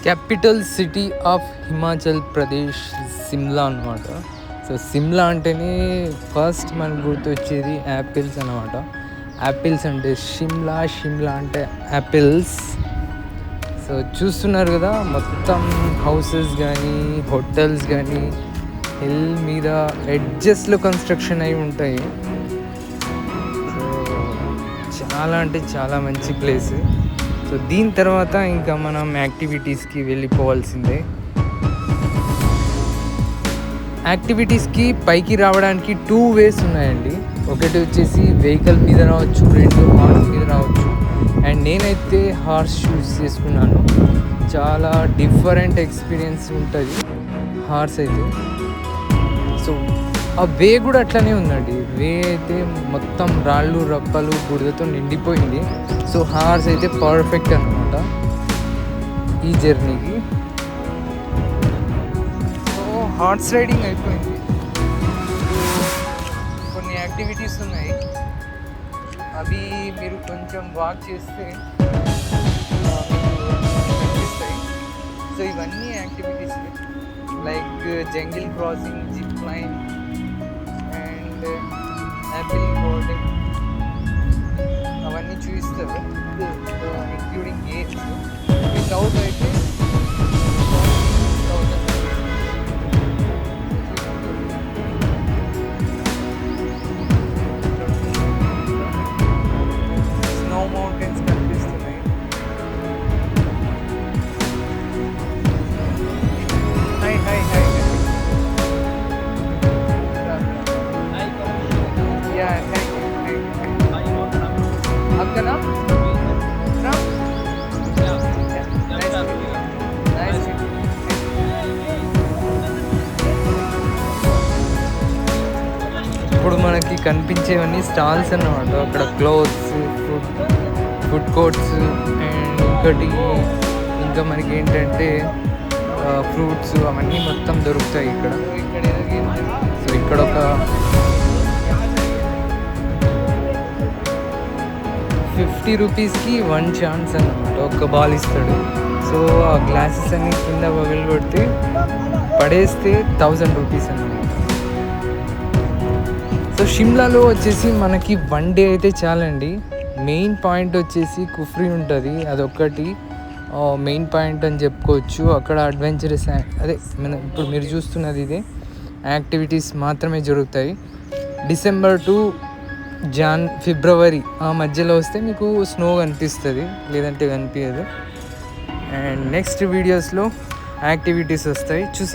Capital city of Himachal Pradesh Shimla అనమాట. So Shimla అంటేనే first మనకు గుర్తొచ్చేది యాపిల్స్ అనమాట. యాపిల్స్ అంటే షిమ్లా, షిమ్లా అంటే యాపిల్స్. సో చూస్తున్నారు కదా, మొత్తం హౌసెస్ కానీ హోటల్స్ కానీ హిల్ మీద ఎడ్జెస్లో కన్స్ట్రక్షన్ అయి ఉంటాయి. సో చాలా అంటే చాలా మంచి ప్లేస్. సో దీని తర్వాత ఇంకా మనం యాక్టివిటీస్కి వెళ్ళిపోవాల్సిందే. యాక్టివిటీస్కి పైకి రావడానికి 2 వేస్ ఉన్నాయండి. ఒకటి వచ్చేసి వెహికల్ మీద రావచ్చు, 2 హార్స్ మీద రావచ్చు. అండ్ నేనైతే హార్స్ చూస్ చేసుకున్నాను. చాలా డిఫరెంట్ ఎక్స్పీరియన్స్ ఉంటుంది హార్స్ అయితే. సో ఆ వే కూడా అట్లనే ఉందండి. వే అయితే మొత్తం రాళ్ళు రప్పలు బురదతో నిండిపోయింది. సో హార్స్ అయితే పర్ఫెక్ట్ అనమాట ఈ జర్నీకి. సో హార్స్ రైడింగ్ అయిపోయింది. కొన్ని యాక్టివిటీస్ ఉన్నాయి, అవి మీరు కొంచెం వాక్ చేస్తే కనిపిస్తాయి. సో ఇవన్నీ activities like jungle crossing, zip line and Apple garden అవన్నీ చూపిస్తారు, ఇంక్లూడింగ్ గేమ్స్. వితౌట్ అయితే స్నో మౌంటైన్స్ కనిపిస్తున్నాయి. High high high yeah thank you. आपका नाम? नाम? ఇప్పుడు మనకి కనిపించేవన్నీ స్టాల్స్ అన్నమాట. అక్కడ క్లోత్స్, ఫుడ్ కోర్ట్స్ అండ్ ఇంకా మనకి ఏంటంటే ఫ్రూట్స్ అవన్నీ మొత్తం దొరుకుతాయి ఇక్కడ. సో ఇక్కడ ఒక 50 రూపీస్కి 1 ఛాన్స్ అన్నమాట. ఒక బాల్ ఇస్తాడు. సో ఆ గ్లాసెస్ అన్ని కింద పగలు కొడితే పడేస్తే 1000 రూపీస్ అన్నమాట. సో షిమ్లాలో వచ్చేసి మనకి 1 డే అయితే చాలండి. మెయిన్ పాయింట్ వచ్చేసి కుఫ్రీ ఉంటుంది, అదొక్కటి మెయిన్ పాయింట్ అని చెప్పుకోవచ్చు. అక్కడ అడ్వెంచరస్ అదే ఇప్పుడు మీరు చూస్తున్నది ఇదే యాక్టివిటీస్ మాత్రమే జరుగుతాయి. డిసెంబర్ టు ఫిబ్రవరి ఆ మధ్యలో వస్తే మీకు స్నో కనిపిస్తుంది, లేదంటే కనిపించదు. అండ్ నెక్స్ట్ వీడియోస్లో యాక్టివిటీస్ వస్తాయి చూసి